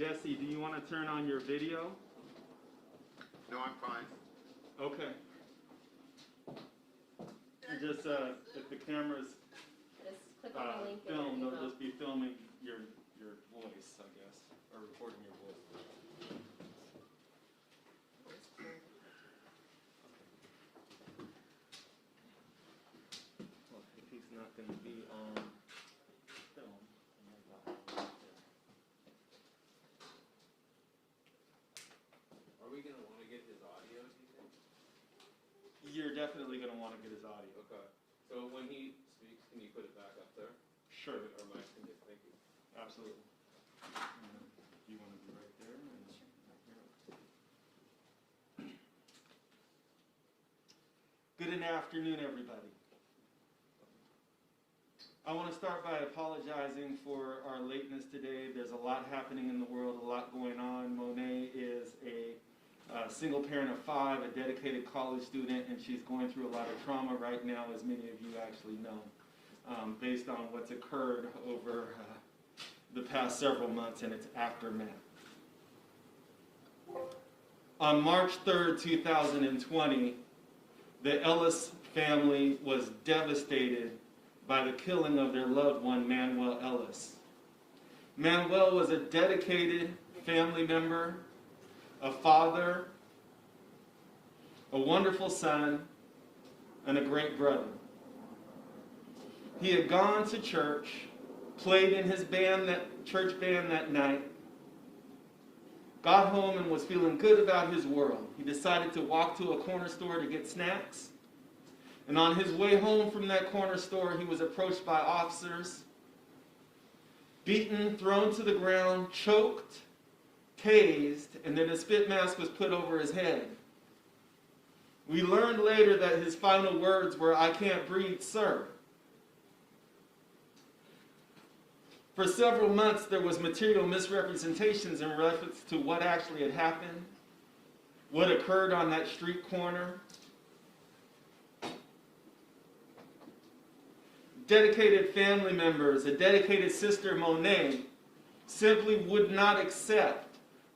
Jesse, do you want to turn on your video? No, I'm fine. Okay. Just if the camera's Just click on the link. filmed, they'll just be filming your voice, I guess, or recording your voice. Well, if he's not going to be on film. Are we going to want to get his audio, do you think? You're definitely going to want to get his audio. Okay. So when he speaks, can you put it back up there? Sure. Or Mike can get, thank you. Absolutely. Do you want to be right there? And right here? Good afternoon, everybody. I want to start by apologizing for our lateness today. There's a lot happening in the world, a lot going on. Monet is a single parent of 5, a dedicated college student, and she's going through a lot of trauma right now, as many of you actually know, based on what's occurred over the past several months and its aftermath. On March 3rd, 2020, the Ellis family was devastated by the killing of their loved one, Manuel Ellis. Manuel was a dedicated family member, a father, a wonderful son, and a great brother. He had gone to church, played in his church band that night, got home and was feeling good about his world. He decided to walk to a corner store to get snacks. And on his way home from that corner store, he was approached by officers, beaten, thrown to the ground, choked, tased, and then a spit mask was put over his head. We learned later that his final words were, "I can't breathe, sir." For several months, there was material misrepresentations in reference to what actually had happened, what occurred on that street corner. Dedicated family members, a dedicated sister, Monet, simply would not accept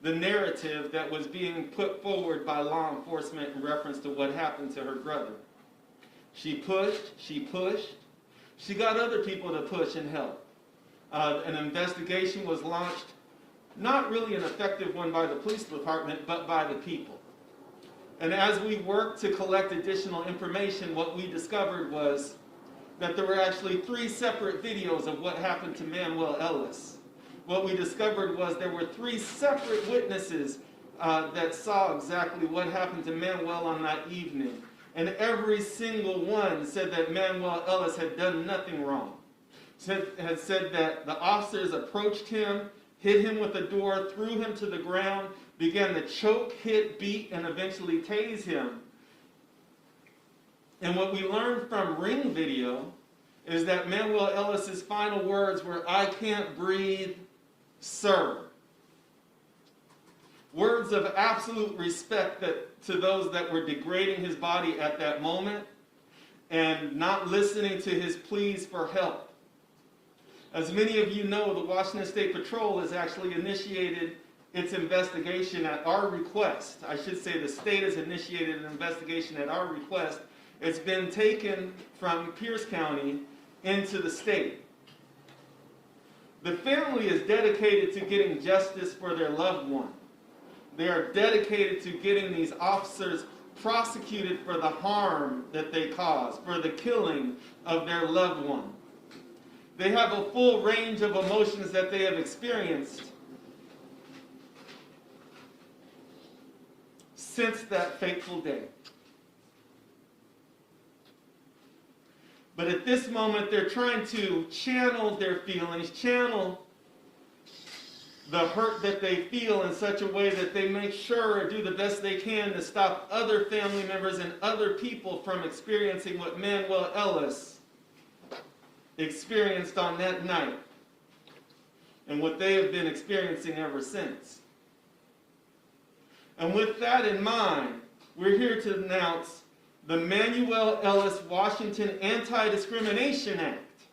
the narrative that was being put forward by law enforcement in reference to what happened to her brother. She pushed, she got other people to push and help. An investigation was launched, not really an effective one by the police department, but by the people. And as we worked to collect additional information, what we discovered was that there were actually 3 separate videos of what happened to Manuel Ellis. What we discovered was there were 3 separate witnesses that saw exactly what happened to Manuel on that evening. And every single one said that Manuel Ellis had done nothing wrong. Had said that the officers approached him, hit him with a door, threw him to the ground, began to choke, hit, beat, and eventually tase him. And what we learned from Ring video is that Manuel Ellis' final words were, "I can't breathe, sir." Words of absolute respect to those that were degrading his body at that moment and not listening to his pleas for help. As many of you know, the Washington State Patrol has actually initiated its investigation at our request. I should say the state has initiated an investigation at our request. It's been taken from Pierce County into the state. The family is dedicated to getting justice for their loved one. They are dedicated to getting these officers prosecuted for the harm that they caused, for the killing of their loved one. They have a full range of emotions that they have experienced since that fateful day. But at this moment, they're trying to channel their feelings, channel the hurt that they feel in such a way that they make sure or do the best they can to stop other family members and other people from experiencing what Manuel Ellis experienced on that night and what they have been experiencing ever since. And with that in mind, we're here to announce the Manuel Ellis Washington Anti-Discrimination Act.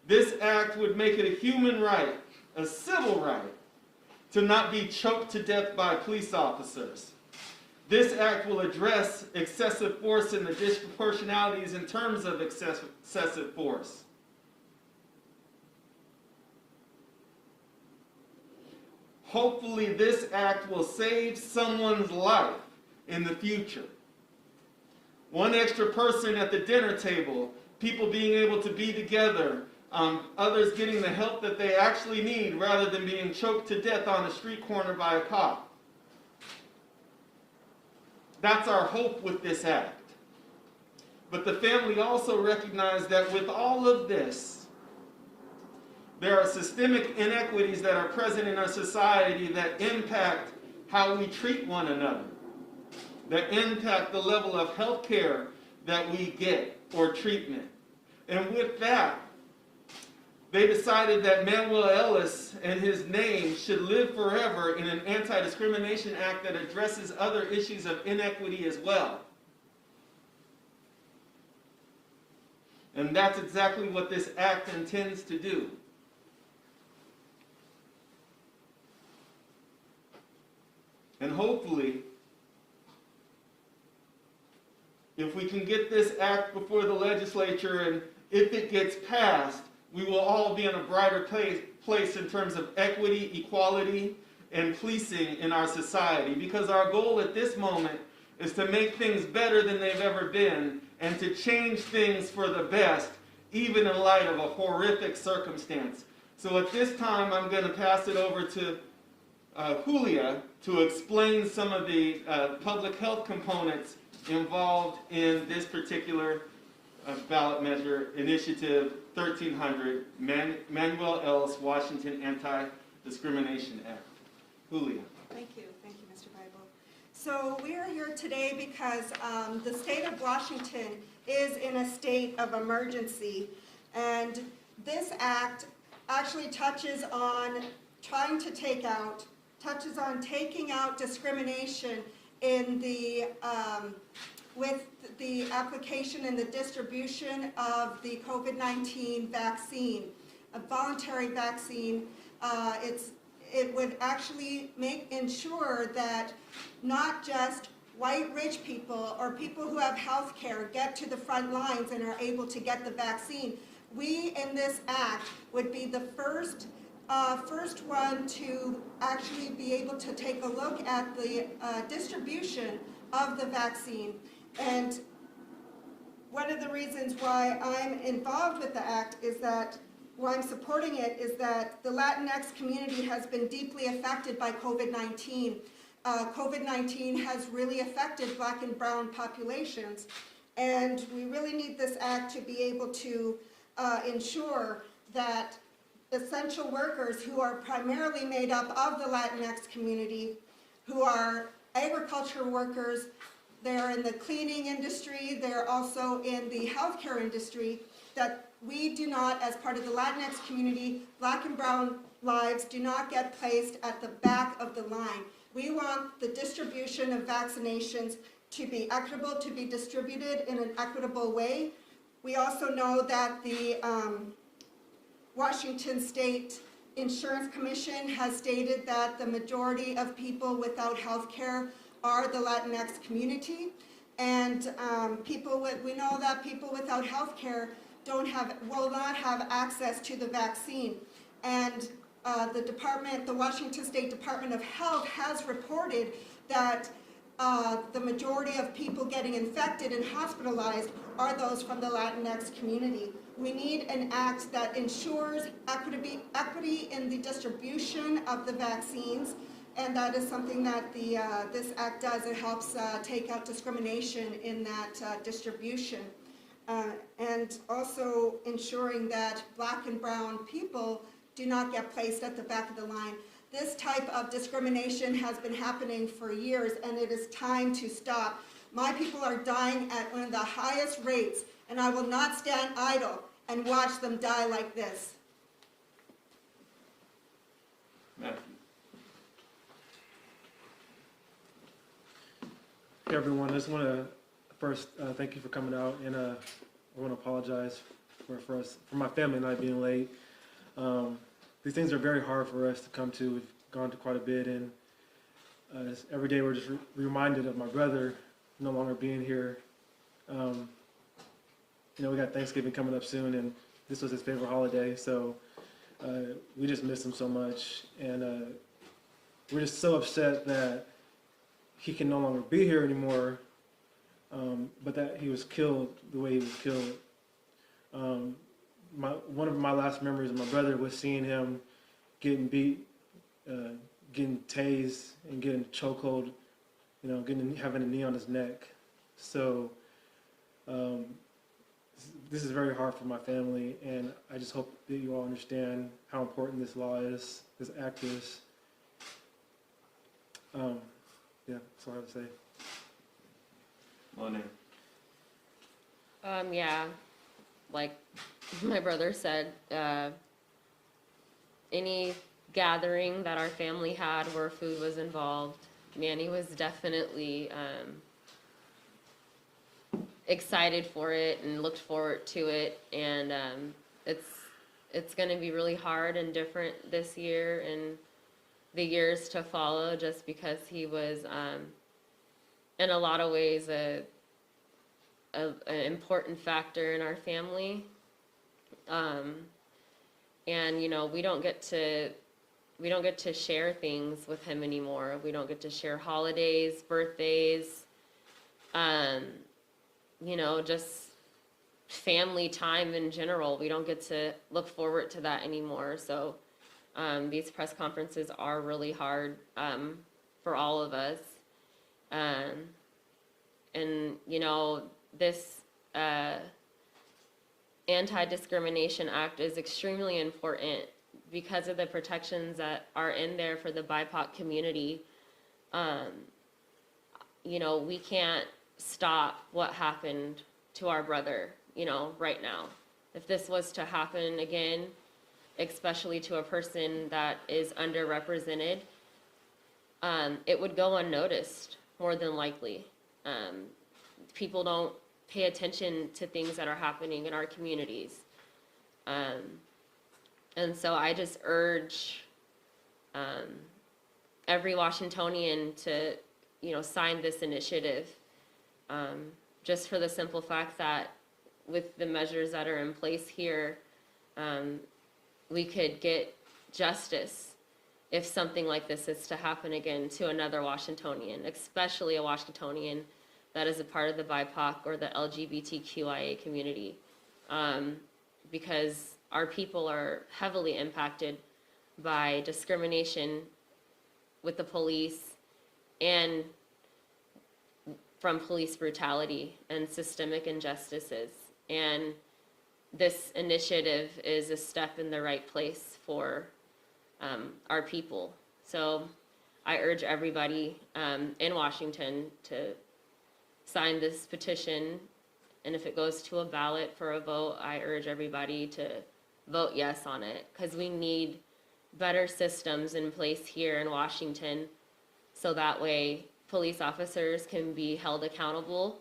This act would make it a human right, a civil right, to not be choked to death by police officers. This act will address excessive force and the disproportionalities in terms of excessive force. Hopefully this act will save someone's life in the future. One extra person at the dinner table, people being able to be together, others getting the help that they actually need rather than being choked to death on a street corner by a cop. That's our hope with this act. But the family also recognized that with all of this, there are systemic inequities that are present in our society that impact how we treat one another, that impact the level of health care that we get or treatment. And with that, they decided that Manuel Ellis and his name should live forever in an anti-discrimination act that addresses other issues of inequity as well. And that's exactly what this act intends to do. And hopefully, if we can get this act before the legislature and if it gets passed, we will all be in a brighter place in terms of equity, equality, and policing in our society. Because our goal at this moment is to make things better than they've ever been and to change things for the best, even in light of a horrific circumstance. So at this time, I'm going to pass it over to Julia to explain some of the public health components involved in this particular ballot measure, Initiative 1300, Manuel Ellis, Washington Anti-Discrimination Act. Julia. Thank you, Mr. Bible. So we are here today because the state of Washington is in a state of emergency, and this act actually touches on taking out discrimination in the with the application and the distribution of the COVID-19 vaccine, a voluntary vaccine. It would actually ensure that not just white rich people or people who have health care get to the front lines and are able to get the vaccine. We in this act would be the first one to actually be able to take a look at the distribution of the vaccine. And one of the reasons why I'm involved with the act is that, why I'm supporting it, is that the Latinx community has been deeply affected by COVID-19. COVID-19 has really affected Black and brown populations, and we really need this act to be able to ensure that essential workers who are primarily made up of the Latinx community, who are agriculture workers, they're in the cleaning industry, they're also in the healthcare industry, that we do not, as part of the Latinx community, Black and brown lives do not get placed at the back of the line. We want the distribution of vaccinations to be equitable, to be distributed in an equitable way. We also know that the Washington State Insurance Commission has stated that the majority of people without health care are the Latinx community, and we know that people without health care will not have access to the vaccine. And the Washington State Department of Health has reported that the majority of people getting infected and hospitalized are those from the Latinx community. We need an act that ensures equity in the distribution of the vaccines, and that is something that this act does. It helps take out discrimination in that distribution. And also ensuring that Black and brown people do not get placed at the back of the line. This type of discrimination has been happening for years, and it is time to stop. My people are dying at one of the highest rates, and I will not stand idle and watch them die like this. Matthew. Hey everyone, I just want to first thank you for coming out, and I want to apologize for my family and I being late. These things are very hard for us to come to. We've gone through quite a bit, and every day we're just reminded of my brother no longer being here. We got Thanksgiving coming up soon, and this was his favorite holiday, so we just miss him so much, and we're just so upset that he can no longer be here anymore, but that he was killed the way he was killed. One of my last memories of my brother was seeing him getting beat, getting tased, and getting chokehold, having a knee on his neck. So this is very hard for my family, and I just hope that you all understand how important this law is, this act is. Yeah, that's all I have to say. Monet. Yeah, like my brother said, any gathering that our family had where food was involved, Manny was definitely excited for it and looked forward to it, and it's going to be really hard and different this year and the years to follow, just because he was in a lot of ways an important factor in our family, and we don't get to share things with him anymore. We don't get to share holidays, birthdays, just family time in general. We don't get to look forward to that anymore. So these press conferences are really hard for all of us. This Anti-Discrimination Act is extremely important because of the protections that are in there for the BIPOC community. We can't stop what happened to our brother, right now. If this was to happen again, especially to a person that is underrepresented, it would go unnoticed, more than likely. People don't pay attention to things that are happening in our communities. And so I just urge every Washingtonian to, sign this initiative, just for the simple fact that with the measures that are in place here, we could get justice if something like this is to happen again to another Washingtonian, especially a Washingtonian that is a part of the BIPOC or the LGBTQIA community, because our people are heavily impacted by discrimination with the police and from police brutality and systemic injustices. And this initiative is a step in the right place for our people. So I urge everybody in Washington to sign this petition, and if it goes to a ballot for a vote, I urge everybody to vote yes on it, because we need better systems in place here in Washington, so that way police officers can be held accountable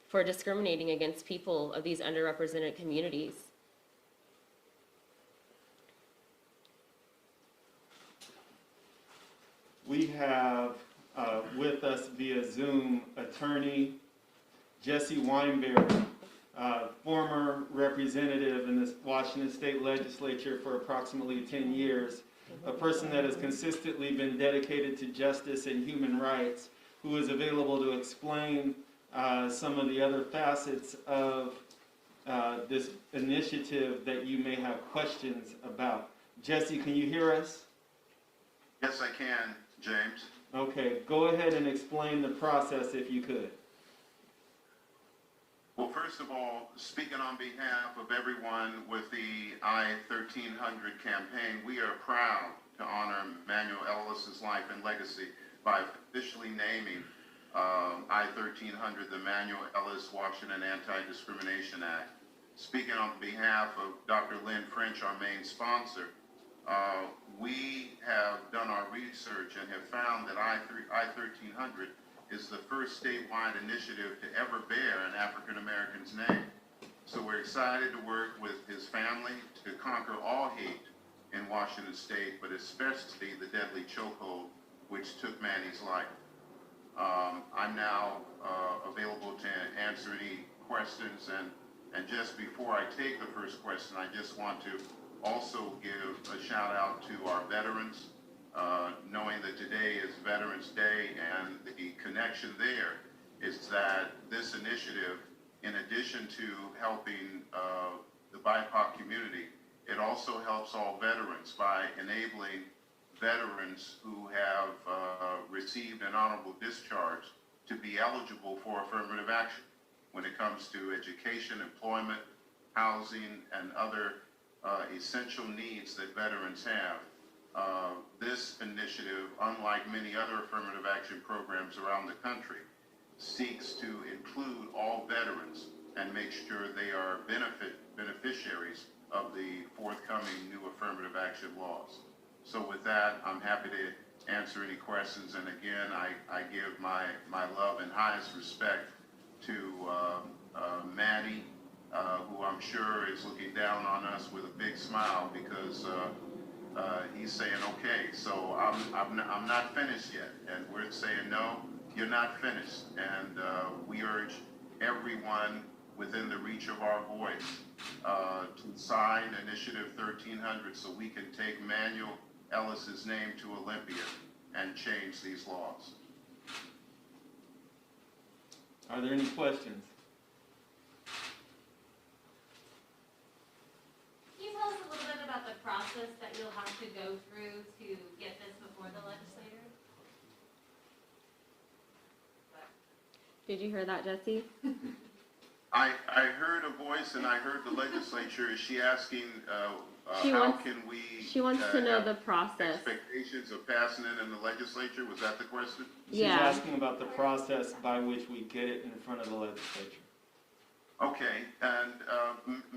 for discriminating against people of these underrepresented communities. We have with us via Zoom attorney Jesse Weinberg, former representative in the Washington State Legislature for approximately 10 years, a person that has consistently been dedicated to justice and human rights, who is available to explain some of the other facets of this initiative that you may have questions about. Jesse, can you hear us? Yes, I can, James. Okay, go ahead and explain the process if you could. Well, first of all, speaking on behalf of everyone with the I-1300 campaign, we are proud to honor Manuel Ellis' life and legacy by officially naming I-1300 the Manuel Ellis Washington Anti-Discrimination Act. Speaking on behalf of Dr. Lynn French, our main sponsor, we have done our research and have found that I-1300 is the first statewide initiative to ever bear an African American's name. So we're excited to work with his family to conquer all hate in Washington State, but especially the deadly chokehold which took Manny's life. I'm now available to answer any questions, and just before I take the first question, I just want to also give a shout out to our veterans, knowing that today is Veterans Day, and the connection there is that this initiative, in addition to helping the BIPOC community, it also helps all veterans by enabling veterans who have received an honorable discharge to be eligible for affirmative action when it comes to education, employment, housing, and other essential needs that veterans have. This initiative, unlike many other affirmative action programs around the country, seeks to include all veterans and make sure they are beneficiaries of the forthcoming new affirmative action laws. So with that, I'm happy to answer any questions, and again, I give my love and highest respect to Manny, who I'm sure is looking down on us with a big smile because he's saying, okay, so I'm not finished yet, and we're saying, no, you're not finished, and we urge everyone within the reach of our voice to sign Initiative 1300 so we can take Manuel Ellis's name to Olympia and change these laws. Are there any questions? Can you tell us a little bit about the process that you'll have to go through to get this before the legislator? Did you hear that, Jesse? I heard a voice and I heard the legislature. Is she asking She how wants- can we She wants to know have the process. expectations of passing it in the legislature? Was that the question? She's Yeah. asking about the process by which we get it in front of the legislature. Okay, and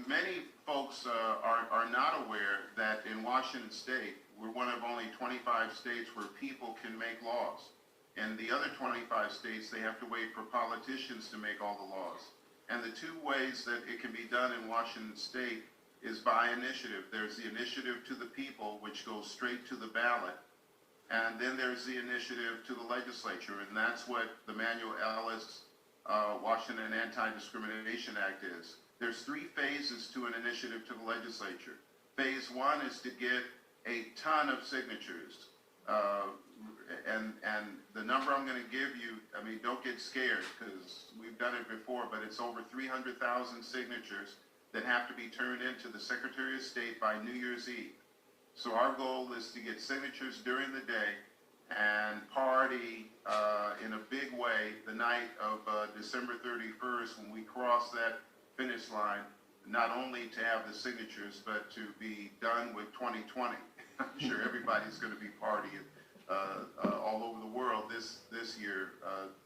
many folks are not aware that in Washington State, we're one of only 25 states where people can make laws. In the other 25 states, they have to wait for politicians to make all the laws. And the two ways that it can be done in Washington State is by initiative. There's the initiative to the people, which goes straight to the ballot. And then there's the initiative to the legislature, and that's what the Manuel Ellis Washington Anti-Discrimination Act is. There's 3 phases to an initiative to the legislature. Phase 1 is to get a ton of signatures. And the number I'm going to give you, I mean, don't get scared because we've done it before, but it's over 300,000 signatures that have to be turned into the Secretary of State by New Year's Eve. So our goal is to get signatures during the day and party in a big way the night of December 31st when we cross that finish line, not only to have the signatures, but to be done with 2020. I'm sure everybody's going to be partying all over the world this year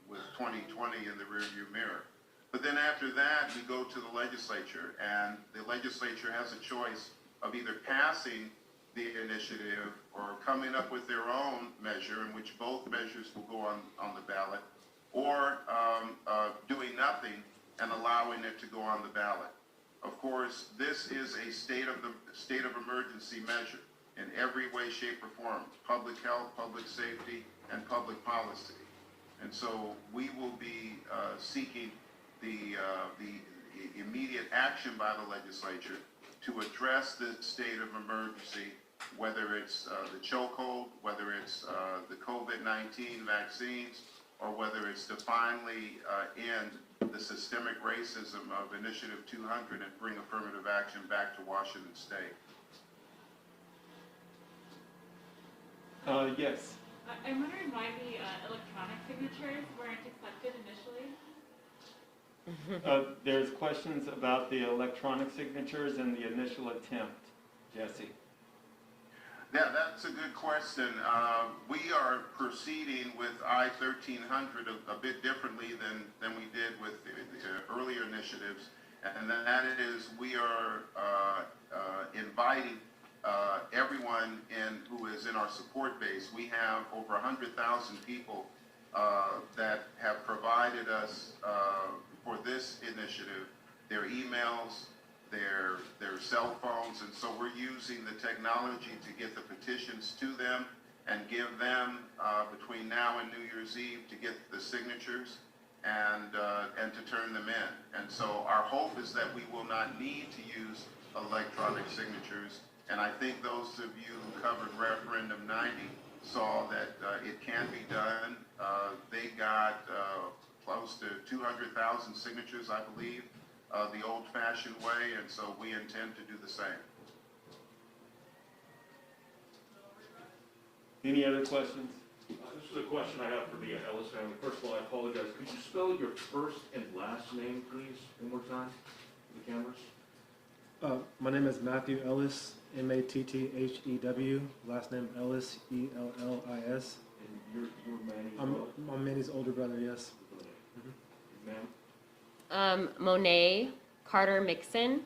with 2020 in the rearview mirror. But then after that, we go to the legislature, and the legislature has a choice of either passing the initiative or coming up with their own measure, in which both measures will go on the ballot, or doing nothing and allowing it to go on the ballot. Of course, this is a state of emergency measure in every way, shape, or form: public health, public safety, and public policy. And so we will be seeking the immediate action by the legislature to address the state of emergency, whether it's the chokehold, whether it's the COVID-19 vaccines, or whether it's to finally end the systemic racism of Initiative 200 and bring affirmative action back to Washington State. Yes. I'm wondering why the electronic signatures weren't accepted initially. There's questions about the electronic signatures and the initial attempt. Jesse. Yeah, that's a good question. We are proceeding with I-1300 a bit differently than we did with the earlier initiatives, and that is we are inviting everyone who is in our support base. We have over 100,000 people that have provided us for this initiative their emails, their cell phones, and so we're using the technology to get the petitions to them and give them, between now and New Year's Eve, to get the signatures and to turn them in. And so our hope is that we will not need to use electronic signatures. And I think those of you who covered referendum 90 saw that it can be done. They got close to 200,000 signatures, I believe, the old-fashioned way, and so we intend to do the same. Any other questions? This is a question I have for the Ellis family. First of all, I apologize. Could you spell your first and last name, please, one more time for the cameras? My name is Matthew Ellis, Matthew. Last name Ellis, Ellis. And you're Manny? I'm Manny's older brother, yes. Ma'am? Monet Carter Mixon,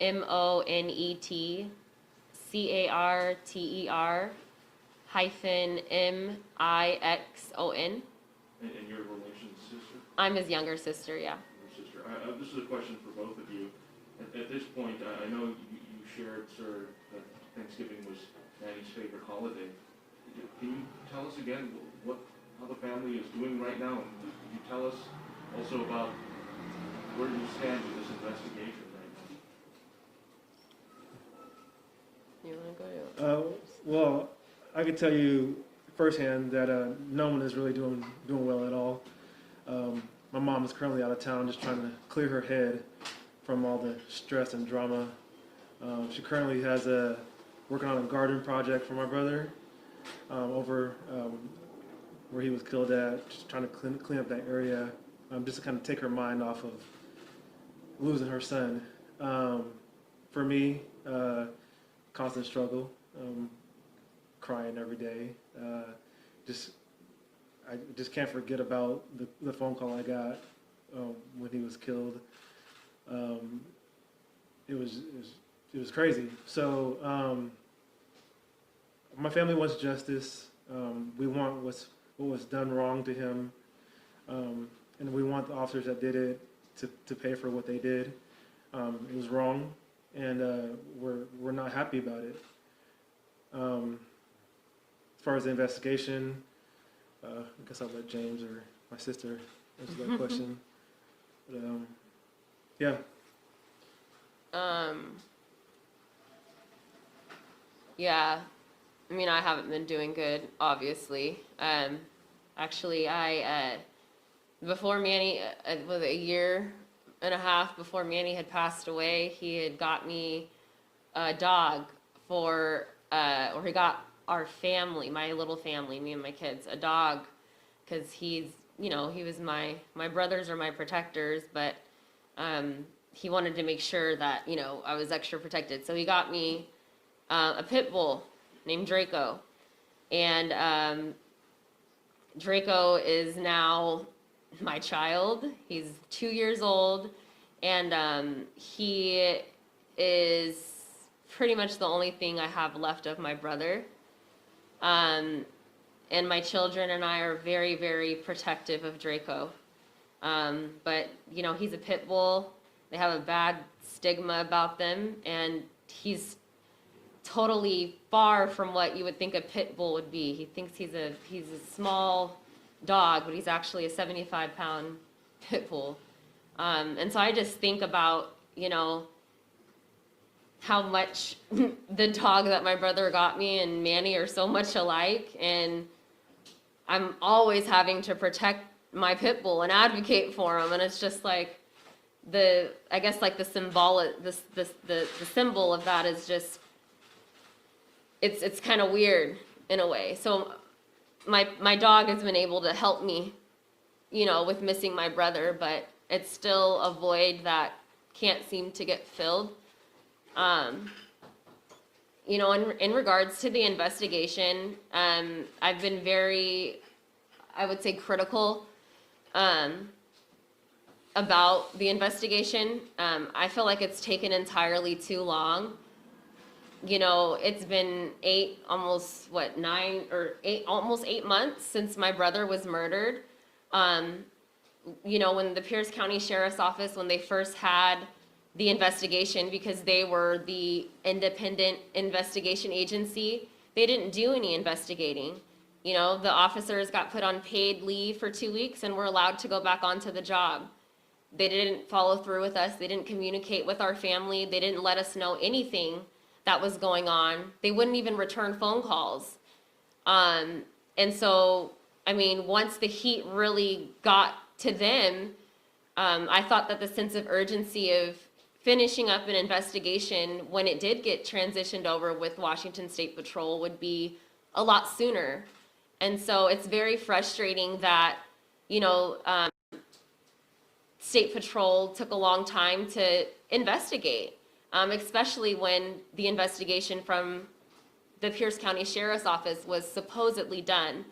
MONET CARTER -MIXON. And your relation's sister? I'm his younger sister, yeah. Your sister. This is a question for both of you. At this point, I know you shared, sir, that Thanksgiving was Manny's favorite holiday. Can you tell us again how the family is doing right now? And can you tell us also about where you stand with this investigation right now? You want to go? Well, I can tell you firsthand that no one is really doing well at all. My mom is currently out of town, just trying to clear her head from all the stress and drama. She currently has working on a garden project for my brother over where he was killed at, just trying to clean up that area, just to kind of take her mind off of losing her son. For me, constant struggle, crying every day. I just can't forget about the phone call I got when he was killed. It was crazy. So my family wants justice. We want what was done wrong to him, and we want the officers that did it to pay for what they did. It was wrong, and we're not happy about it. As far as the investigation, I guess I'll let James or my sister answer that question. But, yeah. Yeah, I mean, I haven't been doing good, obviously. Actually, before Manny, was a year and a half before Manny had passed away, he had got me a dog or he got our family, my little family, me and my kids, a dog, because he was my brothers are my protectors, but he wanted to make sure that, I was extra protected. So he got me a pit bull named Draco. And Draco is now my child. He's 2 years old. And he is pretty much the only thing I have left of my brother. And my children and I are very, very protective of Draco. But, he's a pit bull. They have a bad stigma about them, and he's totally far from what you would think a pit bull would be. He thinks he's a small dog, but he's actually a 75-pound pit bull. And so I just think about, how much the dog that my brother got me and Manny are so much alike, and I'm always having to protect my pit bull and advocate for him, and it's just like the symbol of that is just it's kind of weird in a way. So my dog has been able to help me, with missing my brother, but it's still a void that can't seem to get filled. In regards to the investigation, I've been very, I would say, critical about the investigation. I feel like it's taken entirely too long. It's been almost 8 months since my brother was murdered. When the Pierce County Sheriff's Office, when they first had the investigation because they were the independent investigation agency. They didn't do any investigating. You know, the officers got put on paid leave for 2 weeks and were allowed to go back onto the job. They didn't follow through with us. They didn't communicate with our family. They didn't let us know anything that was going on. They wouldn't even return phone calls. And so, I mean, once the heat really got to them, I thought that the sense of urgency of finishing up an investigation when it did get transitioned over with Washington State Patrol would be a lot sooner. And so it's very frustrating that, you know, State Patrol took a long time to investigate, especially when the investigation from the Pierce County Sheriff's Office was supposedly done.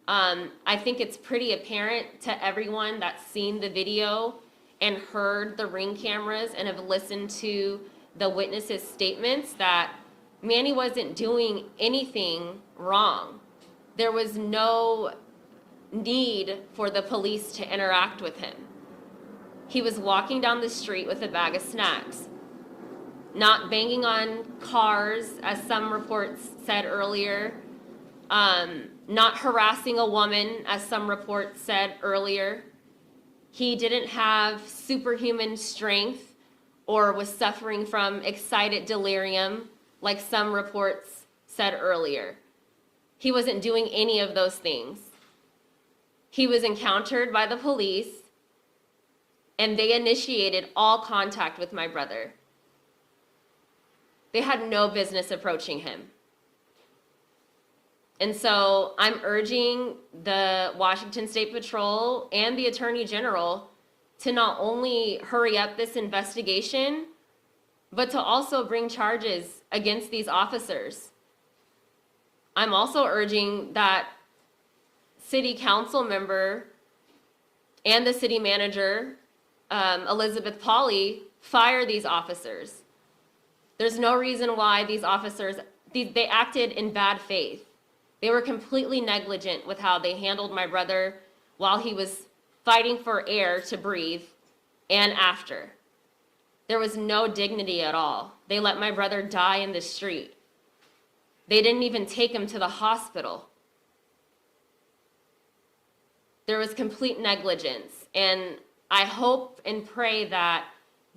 I think it's pretty apparent to everyone that's seen the video and heard the ring cameras and have listened to the witnesses' statements that Manny wasn't doing anything wrong. There was no need for the police to interact with him. He was walking down the street with a bag of snacks, not banging on cars, as some reports said earlier, not harassing a woman, as some reports said earlier. He didn't have superhuman strength or was suffering from excited delirium, like some reports said earlier. He wasn't doing any of those things. He was encountered by the police, and they initiated all contact with my brother. They had no business approaching him. And so I'm urging the Washington State Patrol and the Attorney General to not only hurry up this investigation, but to also bring charges against these officers. I'm also urging that City Council member and the City Manager, Elizabeth Pauley, fire these officers. There's no reason why these officers, they acted in bad faith. They were completely negligent with how they handled my brother while he was fighting for air to breathe and after. There was no dignity at all. They let my brother die in the street. They didn't even take him to the hospital. There was complete negligence. And I hope and pray that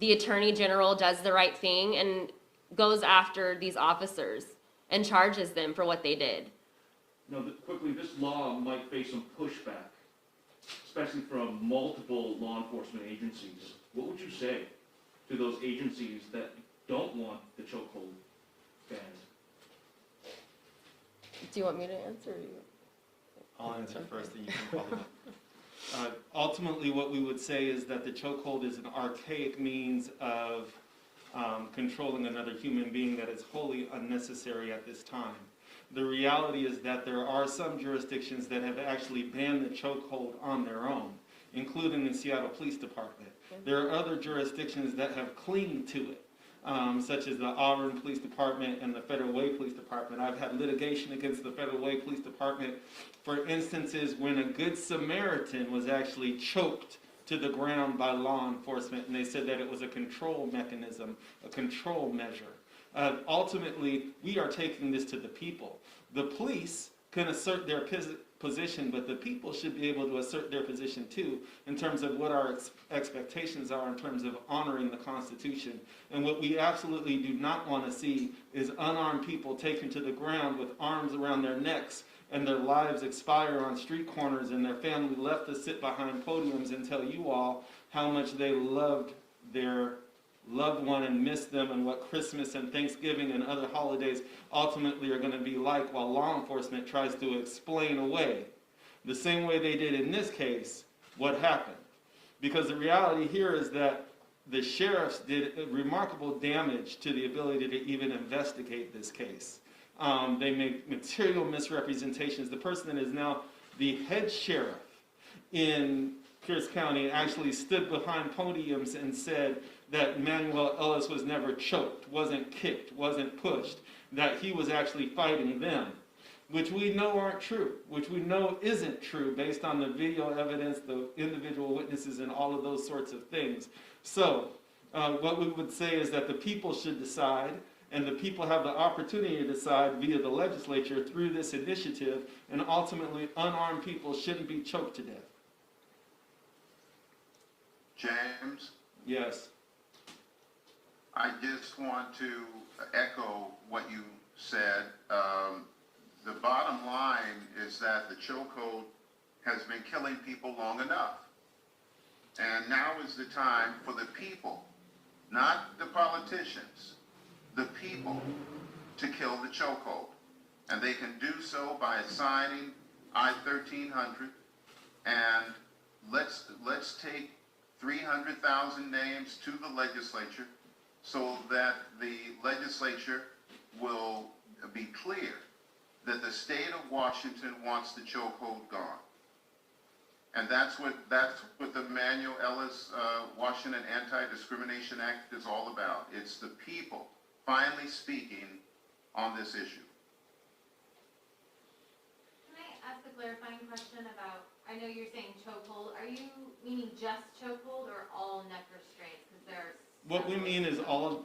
the Attorney General does the right thing and goes after these officers and charges them for what they did. Now, quickly, this law might face some pushback, especially from multiple law enforcement agencies. What would you say to those agencies that don't want the chokehold banned? Do you want me to answer? Or you? I'll answer first, and you can follow up. Ultimately, what we would say is that the chokehold is an archaic means of controlling another human being that is wholly unnecessary at this time. The reality is that there are some jurisdictions that have actually banned the chokehold on their own, including the Seattle Police Department. There are other jurisdictions that have clinged to it, such as the Auburn Police Department and the Federal Way Police Department. I've had litigation against the Federal Way Police Department for instances when a Good Samaritan was actually choked to the ground by law enforcement, and they said that it was a control mechanism, a control measure. Ultimately, we are taking this to the people. The police can assert their position, but the people should be able to assert their position too in terms of what our expectations are in terms of honoring the Constitution. And what we absolutely do not want to see is unarmed people taken to the ground with arms around their necks and their lives expire on street corners and their family left to sit behind podiums and tell you all how much they loved their loved one and missed them and what Christmas and Thanksgiving and other holidays ultimately are going to be like while law enforcement tries to explain away, the same way they did in this case, what happened. Because the reality here is that the sheriffs did remarkable damage to the ability to even investigate this case. They made material misrepresentations. The person that is now the head sheriff in Pierce County actually stood behind podiums and said that Manuel Ellis was never choked, wasn't kicked, wasn't pushed, that he was actually fighting them, which we know aren't true, which we know isn't true based on the video evidence, the individual witnesses, and all of those sorts of things. So what we would say is that the people should decide, and the people have the opportunity to decide via the legislature through this initiative, and ultimately unarmed people shouldn't be choked to death. James, Yes. I just want to echo what you said. The bottom line is that the chokehold has been killing people long enough. And now is the time for the people, not the politicians, the people, to kill the chokehold. And they can do so by signing I-1300. And let's take 300,000 names to the legislature so that the legislature will be clear that the state of Washington wants the chokehold gone. And that's what the Manuel Ellis Washington Anti-Discrimination Act is all about. It's the people finally speaking on this issue. Can I ask a clarifying question about, I know you're saying chokehold, are you meaning just chokehold or all neck restraints? Because there's What we mean is all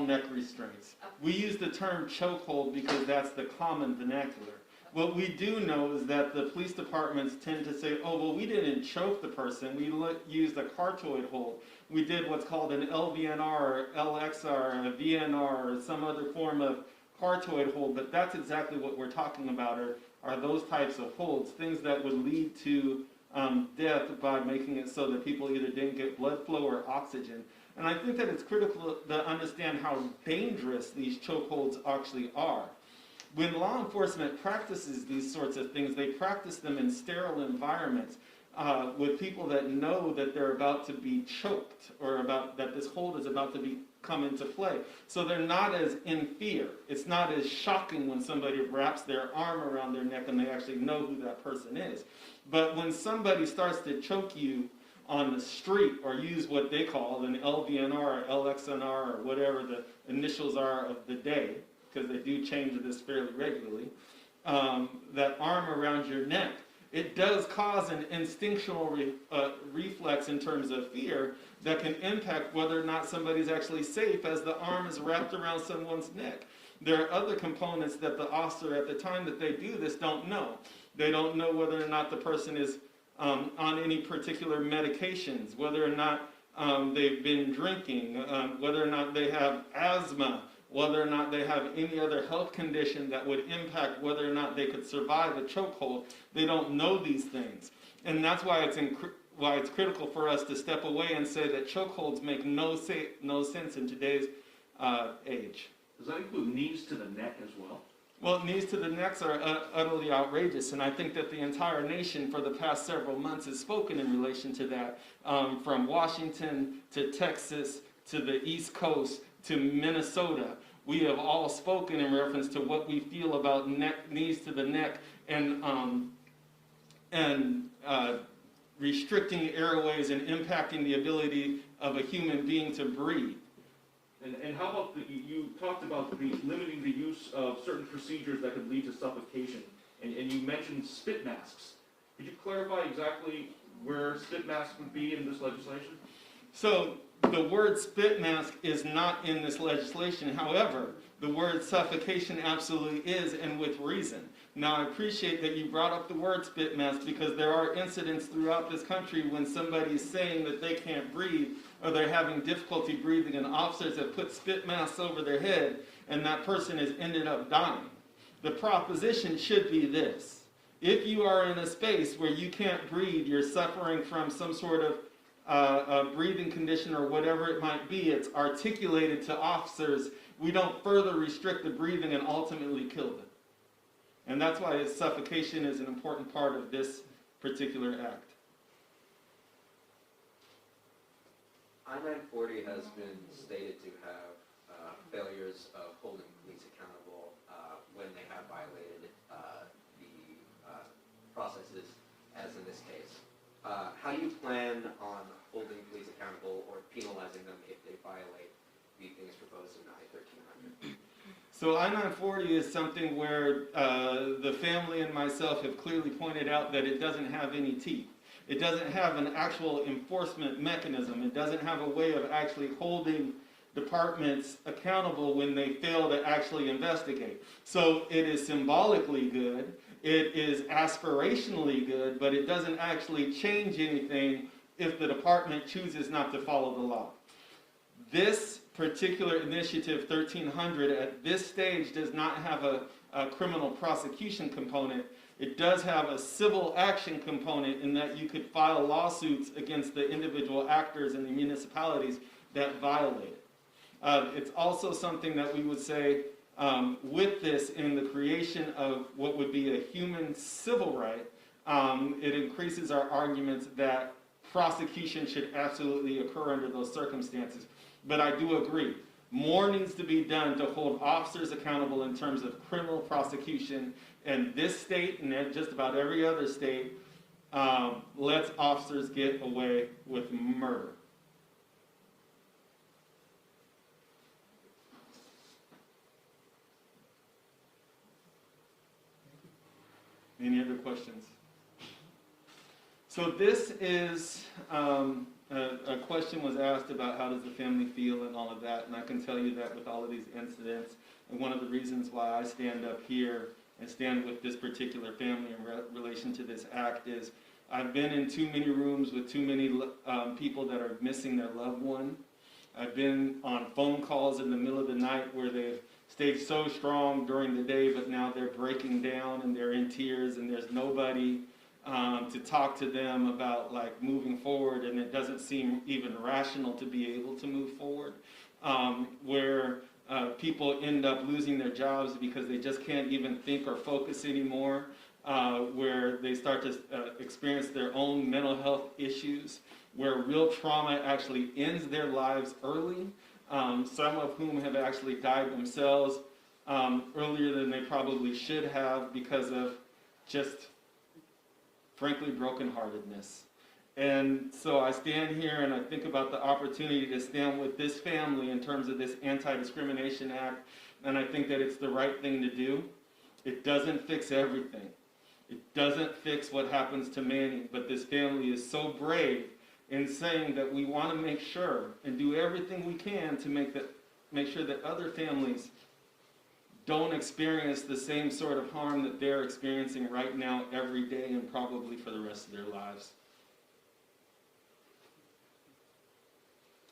neck restraints. Okay. We use the term chokehold because that's the common vernacular. What we do know is that the police departments tend to say, oh, well, we didn't choke the person, we used a cartoid hold. We did what's called an LVNR, or LXR, a VNR, or some other form of cartoid hold, but that's exactly what we're talking about, are those types of holds, things that would lead to death by making it so that people either didn't get blood flow or oxygen. And I think that it's critical to understand how dangerous these chokeholds actually are. When law enforcement practices these sorts of things, they practice them in sterile environments with people that know that they're about to be choked, or that this hold is about to come into play. So they're not as in fear. It's not as shocking when somebody wraps their arm around their neck and they actually know who that person is. But when somebody starts to choke you on the street, or use what they call an LVNR or LXNR or whatever the initials are of the day, because they do change this fairly regularly, that arm around your neck, it does cause an instinctual reflex in terms of fear that can impact whether or not somebody's actually safe as the arm is wrapped around someone's neck. There are other components that the officer at the time that they do this don't know. They don't know whether or not the person is on any particular medications, whether or not they've been drinking, whether or not they have asthma, whether or not they have any other health condition that would impact whether or not they could survive a chokehold. They don't know these things. And that's why it's critical for us to step away and say that chokeholds make no sense in today's age. Does that include knees to the neck as well? Well, knees to the necks are utterly outrageous, and I think that the entire nation for the past several months has spoken in relation to that, from Washington to Texas to the East Coast to Minnesota. We have all spoken in reference to what we feel about knees to the neck and restricting airways and impacting the ability of a human being to breathe. And how about, you talked about limiting the use of certain procedures that could lead to suffocation, and you mentioned spit masks. Could you clarify exactly where spit masks would be in this legislation? So the word spit mask is not in this legislation. However, the word suffocation absolutely is, and with reason. Now, I appreciate that you brought up the word spit mask, because there are incidents throughout this country when somebody is saying that they can't breathe or they're having difficulty breathing, and officers have put spit masks over their head, and that person has ended up dying. The proposition should be this: if you are in a space where you can't breathe, you're suffering from some sort of a breathing condition or whatever it might be, it's articulated to officers. We don't further restrict the breathing and ultimately kill them. And that's why suffocation is an important part of this particular act. I-940 has been stated to have failures of holding police accountable when they have violated the processes, as in this case. How do you plan on holding police accountable or penalizing them if they violate the things proposed in I-1300? So I-940 is something where the family and myself have clearly pointed out that it doesn't have any teeth. It doesn't have an actual enforcement mechanism. It doesn't have a way of actually holding departments accountable when they fail to actually investigate. So it is symbolically good, it is aspirationally good, but it doesn't actually change anything if the department chooses not to follow the law. This particular initiative, 1300, at this stage does not have a criminal prosecution component. It does have a civil action component in that you could file lawsuits against the individual actors and the municipalities that violate it. It's also something that we would say with this in the creation of what would be a human civil right, it increases our arguments that prosecution should absolutely occur under those circumstances. But I do agree, more needs to be done to hold officers accountable in terms of criminal prosecution. And this state, and just about every other state, lets officers get away with murder. Any other questions? So this is, a question was asked about how does the family feel and all of that, and I can tell you that with all of these incidents, and one of the reasons why I stand up here and stand with this particular family in relation to this act is I've been in too many rooms with too many people that are missing their loved one. I've been on phone calls in the middle of the night where they've stayed so strong during the day, but now they're breaking down and they're in tears and there's nobody to talk to them about like moving forward, and it doesn't seem even rational to be able to move forward. Where people end up losing their jobs because they just can't even think or focus anymore, where they start to experience their own mental health issues, where real trauma actually ends their lives early. Some of whom have actually died themselves earlier than they probably should have because of just, frankly, brokenheartedness. And so I stand here and I think about the opportunity to stand with this family in terms of this Anti-Discrimination Act, and I think that it's the right thing to do. It doesn't fix everything. It doesn't fix what happens to Manny, but this family is so brave in saying that we want to make sure and do everything we can to make sure that other families don't experience the same sort of harm that they're experiencing right now every day and probably for the rest of their lives.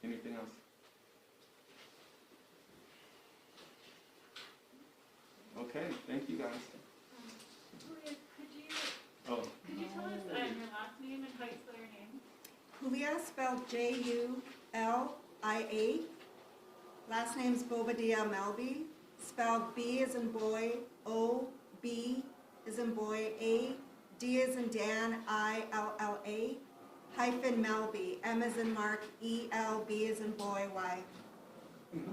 Anything else? Okay, thank you guys. Julia, Oh, could you tell us your last name and how you spell your name? Julia, spelled Julia. Last name's Bobadilla Melby, spelled B as in boy, O, B as in boy, A, D as in Dan, I-L-L-A, hyphen Melby, M as in Mark, E-L-B as in boy, Y.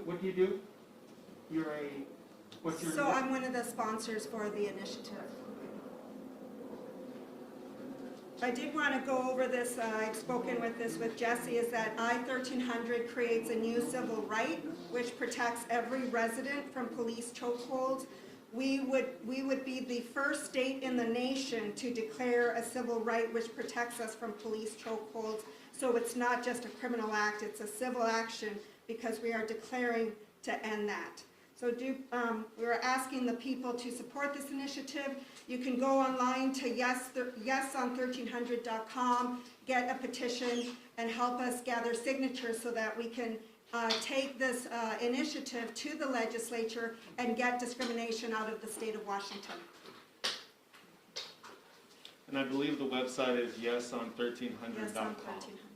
what do you do? What's your... So I'm one of the sponsors for the initiative. I did want to go over this, I've spoken with this with Jesse, is that I-1300 creates a new civil right which protects every resident from police chokeholds. We would be the first state in the nation to declare a civil right which protects us from police chokeholds. So it's not just a criminal act, it's a civil action because we are declaring to end that. So we're asking the people to support this initiative. You can go online to yeson1300.com, get a petition, and help us gather signatures so that we can take this initiative to the legislature and get discrimination out of the state of Washington. And I believe the website is yeson1300.com. Yes, on 1300.